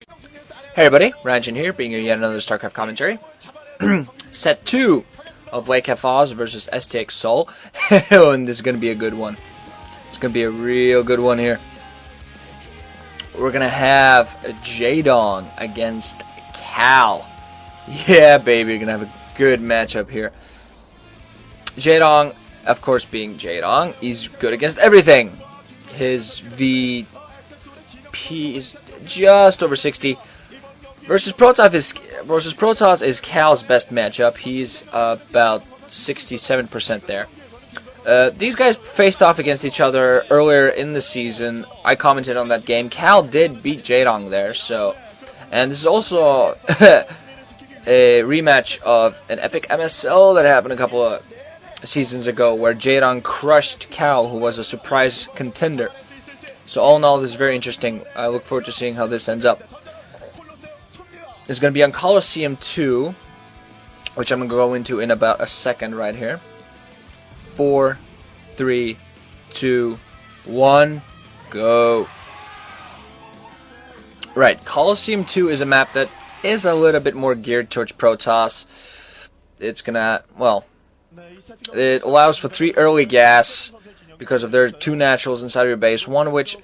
Hey everybody, Ranjan here, bringing you yet another StarCraft commentary. Set 2 of Lecaf Oz versus STX Soul. And this is going to be a good one. It's going to be a real good one here. We're going to have Jaedong against Kal. Yeah, baby, you're going to have a good matchup here. Jaedong, of course, being Jaedong, he's good against everything. His VP is just over 60. Versus Protoss is Kal's best matchup. He's about 67% there. These guys faced off against each other earlier in the season. I commented on that game. Kal did beat Jaedong there, so, and this is also a rematch of an epic MSL that happened a couple of seasons ago, where Jaedong crushed Kal, who was a surprise contender. So all in all, this is very interesting. I look forward to seeing how this ends up. It's going to be on Colosseum II, which I'm going to go into in about a second right here. 4, 3, 2, 1, go. Right, Colosseum II is a map that is a little bit more geared towards Protoss. It's going to, well, it allows for 3 early gas because of there are 2 naturals inside of your base, one of which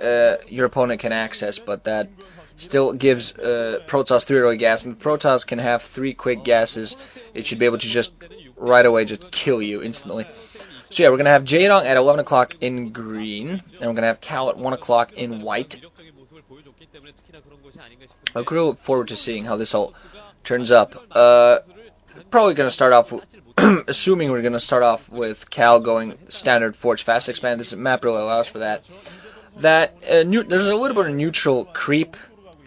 your opponent can access, but that still gives Protoss 3 early gas, and Protoss can have 3 quick gases. It should be able to just right away just kill you instantly. So yeah, we're gonna have Jaedong at 11 o'clock in green, and we're gonna have Kal at 1 o'clock in white. I look forward to seeing how this all turns up. Probably gonna start off, assuming we're gonna start off with Kal going standard Forge Fast Expand. This map really allows for that. There's a little bit of neutral creep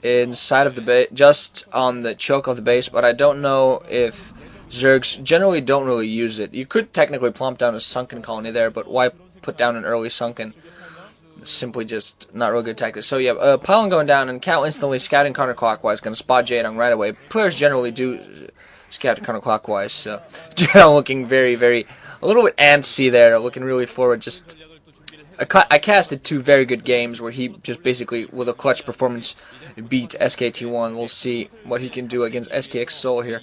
inside of the base, just on the choke of the base, but I don't know if zergs generally don't really use it. You could technically plump down a sunken colony there, but why put down an early sunken? Simply just not real good tactics. So yeah, pylon going down, and Kal instantly scouting counterclockwise, going to spot Jaedong right away. Players generally do scout counterclockwise, so Jaedong looking very, a little bit antsy there, looking really forward. Just I casted 2 very good games where he just basically, with a clutch performance, beat SKT1. We'll see what he can do against STX Soul here.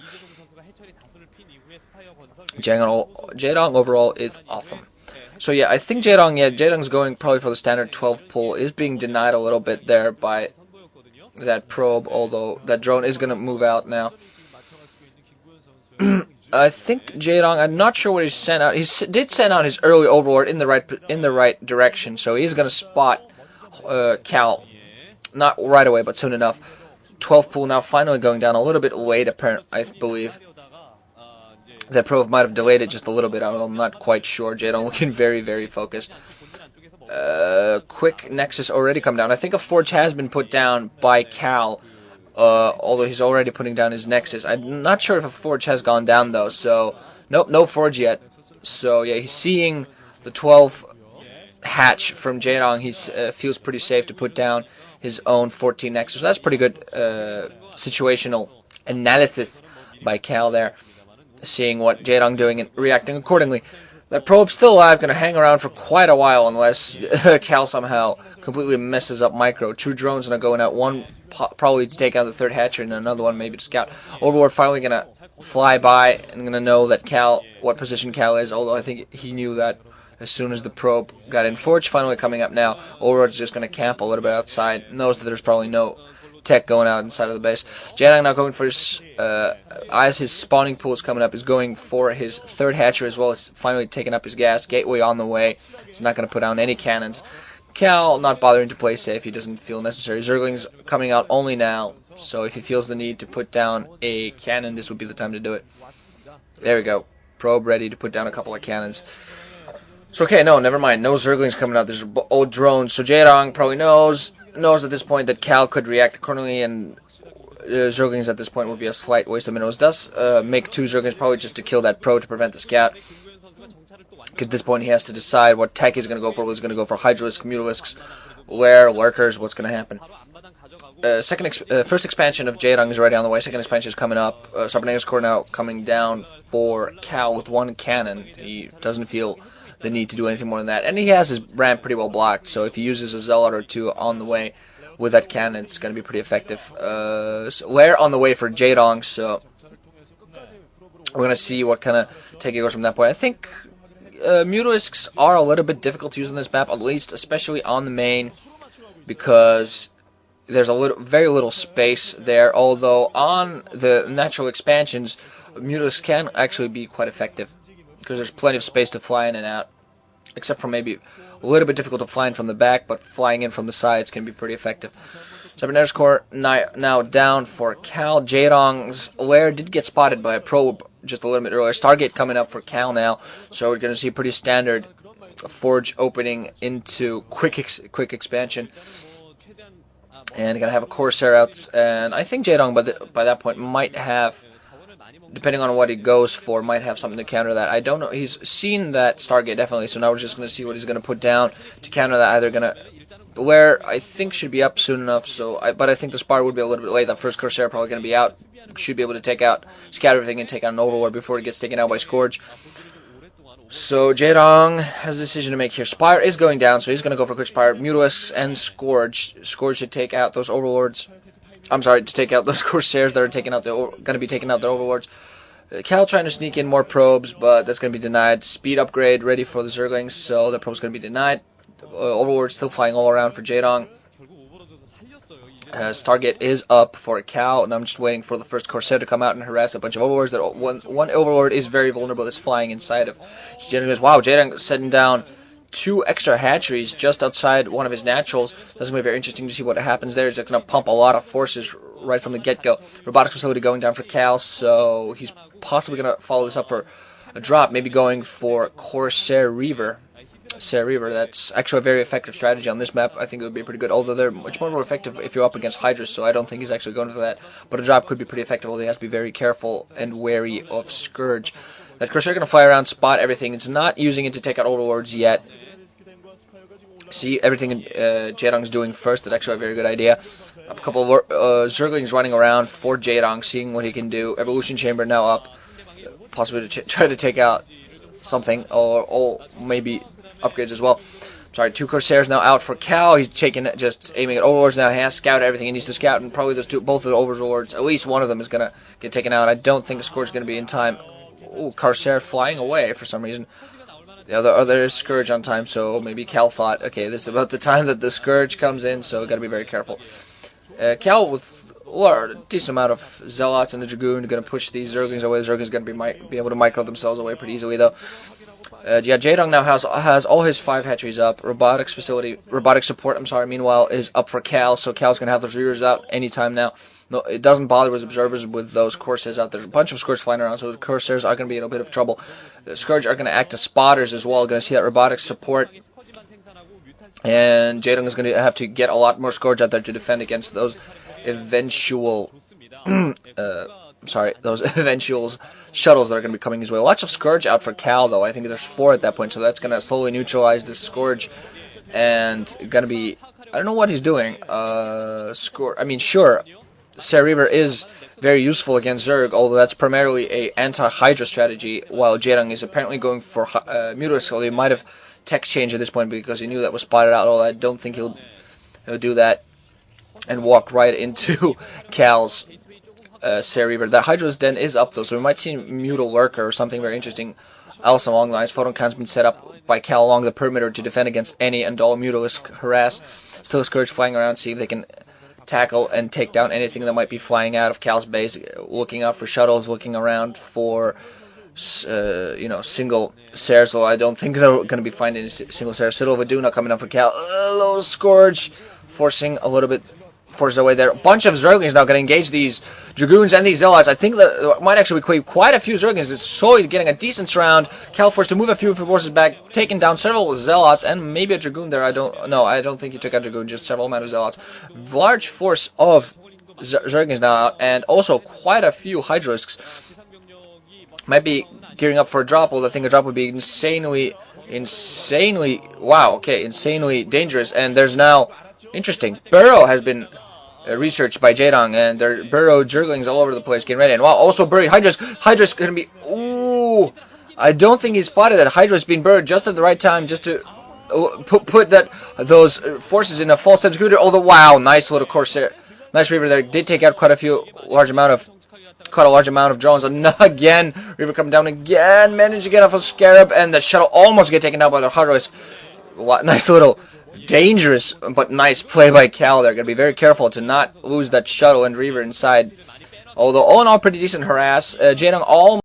Jaedong overall is awesome. So yeah, I think Jaedong's going probably for the standard 12 pull. Is being denied a little bit there by that probe, although that drone is going to move out now. I think Jaedong, I'm not sure what he sent out. He did send out his early overlord in the right direction, so he's going to spot Kal, not right away, but soon enough. 12 pool now finally going down a little bit late, apparently, I believe. That probe might have delayed it just a little bit. I'm not quite sure. Jaedong looking very focused. Quick Nexus already come down. I think a Forge has been put down by Kal. Although he's already putting down his Nexus. I'm not sure if a Forge has gone down, though, so nope, no Forge yet. So yeah, he's seeing the 12 hatch from Jaedong. He feels pretty safe to put down his own 14 Nexus. So that's pretty good situational analysis by Kal there, seeing what Jaedong doing and reacting accordingly. That probe's still alive, going to hang around for quite a while unless Kal somehow completely messes up micro. 2 drones going to go out, one probably to take out the 3rd hatcher, and another one maybe to scout. Overlord finally going to fly by and going to know that what position Kal is, although I think he knew that as soon as the probe got in. Forge finally coming up now. Overlord's just going to camp a little bit outside, knows that there's probably no tech going out inside of the base. Jaedong now going for his, as his spawning pool is coming up, is going for his 3rd hatcher as well as finally taking up his gas. Gateway on the way. He's not going to put down any cannons. Kal not bothering to play safe. He doesn't feel necessary. Zerglings coming out only now, so if he feels the need to put down a cannon, this would be the time to do it. There we go. Probe ready to put down a couple of cannons. So okay, no, never mind. No Zerglings coming out. There's old drones. So Jaedong probably knows at this point that Kal could react accordingly, and Zerglings at this point would be a slight waste of minerals. Thus, make 2 Zerglings probably just to kill that probe to prevent the scout. At this point, he has to decide what tech he's going to go for. He's going to go for Hydralisks, Mutalisks, Lair, Lurkers. What's going to happen? First expansion of Jaedong is already on the way. Second expansion is coming up. Cybernetics Core now coming down for Kal with 1 cannon. He doesn't feel the need to do anything more than that. And he has his ramp pretty well blocked, so if he uses a Zealot or 2 on the way, with that cannon, it's going to be pretty effective. So Lair on the way for Jaedong, so we're going to see what kind of take it goes from that point. I think Mutalisks are a little bit difficult to use on this map, at least, especially on the main, because there's very little space there, although on the natural expansions, Mutalisks can actually be quite effective, because there's plenty of space to fly in and out, except for maybe a little bit difficult to fly in from the back, but flying in from the sides can be pretty effective. Cybernetics Core now down for Kal. Jaedong's lair did get spotted by a probe just a little bit earlier. Stargate coming up for Kal now, so we're going to see pretty standard forge opening into quick expansion. And going to have a Corsair out, and I think Jaedong by that point might have, depending on what he goes for, might have something to counter that. I don't know. He's seen that Stargate, definitely, so now we're just going to see what he's going to put down to counter that. Either going to... Lair, I think, should be up soon enough, but I think the Spire would be a little bit late. That first Corsair probably going to be out. Should be able to scatter everything and take out an Overlord before it gets taken out by Scourge. So Jaedong has a decision to make here. Spire is going down, so he's going to go for a quick Spire. Mutalisks and Scourge. Scourge should take out those Overlords. I'm sorry, to take out those Corsairs that are going to be taking out the Overlords. Kal trying to sneak in more probes, but that's going to be denied. Speed upgrade ready for the Zerglings, so the probe's going to be denied. Overlord still flying all around for Jaedong. Stargate is up for Kal, and I'm just waiting for the first Corsair to come out and harass a bunch of Overlords. That one Overlord is very vulnerable, is flying inside of Jaedong. Goes, wow, Jaedong setting down 2 extra hatcheries just outside one of his naturals. That's going to be very interesting to see what happens there. He's going to pump a lot of forces right from the get-go. Robotics facility going down for Kal, so he's possibly going to follow this up for a drop, maybe going for Corsair Reaver. That's actually a very effective strategy on this map. I think it would be pretty good, although they're much more effective if you're up against Hydras, so I don't think he's actually going for that. But a drop could be pretty effective, although he has to be very careful and wary of Scourge. That Corsair going to fly around, spot everything. It's not using it to take out Overlords yet. See everything Jaedong's doing first. That's actually a very good idea. A couple of Zerglings running around for Jaedong, seeing what he can do. Evolution Chamber now up, possibly to try to take out something, or maybe upgrades as well. Sorry, 2 Corsairs now out for Kal. He's just aiming at Overlords now. He has scouted everything he needs to scout, and probably both of the Overlords, at least one of them is going to get taken out. I don't think the Scourge is going to be in time. Ooh, Corsair flying away for some reason. The other is Scourge on time, so maybe Kal thought, okay, this is about the time that the Scourge comes in, so got to be very careful. Kal with a decent amount of Zealots and the Dragoon going to push these Zerglings away. The Zerglings are going to be able to micro themselves away pretty easily, though. Jaedong now has all his 5 hatcheries up. Robotics support, meanwhile, is up for Kal, so Kal's going to have those Reavers out anytime now. No, it doesn't bother with observers with those Corsairs out there. A bunch of Scourge flying around, so the Corsairs are going to be in a bit of trouble. The Scourge are going to act as spotters as well. Going to see that robotics support. And Jaedong is going to have to get a lot more Scourge out there to defend against those eventual... those eventual shuttles that are going to be coming his way. Lots of Scourge out for Kal, though. I think there's 4 at that point, so that's going to slowly neutralize this Scourge. And going to be... I don't know what he's doing. Sure, Corsair Reaver is very useful against Zerg, although that's primarily a anti-Hydra strategy, while Jaedong is apparently going for Mutalisks, so he might have tech change at this point because he knew that was spotted out, although I don't think he'll do that and walk right into Kal's Corsair Reaver. That Hydra's Den is up, though, so we might see Mutal Lurker or something very interesting else along the lines. Photon Can's been set up by Kal along the perimeter to defend against any and all Mutalisk harass. Still a Scourge flying around, see if they can tackle and take down anything that might be flying out of Kal's base, looking out for shuttles, looking around for single Sairs, so I don't think they're going to be finding any single Sairs. Citadel of Aduna coming up for Kal. Little Scourge forcing a little bit forces away there. A bunch of Zerglings now going to engage these Dragoons and these Zealots. I think that might actually be quite a few Zerglings. It's Soy getting a decent surround. Kal forced to move a few of his forces back, taking down several Zealots and maybe a Dragoon there. I don't think he took out Dragoon, just several amount of Zealots. Large force of Zerglings now out, and also quite a few Hydralisks. Might be gearing up for a drop, although I think a drop would be insanely dangerous. And there's now, interesting, Burrow has been researched by Jaedong, and there are Burrow Zerglings all over the place getting ready. And wow, also buried Hydra's going to be, ooh, I don't think he spotted that Hydra's being buried just at the right time, just to put those forces in a false executor. Although, wow, nice little Corsair, nice Reaver there. Did take out quite a large amount of drones. And again, Reaver coming down again, managed to get off a Scarab, and the shuttle almost get taken out by the Hardroids. Nice little, dangerous, but nice play by Kal there. Gotta be very careful to not lose that shuttle and Reaver inside. Although all in all, pretty decent harass. Jaedong all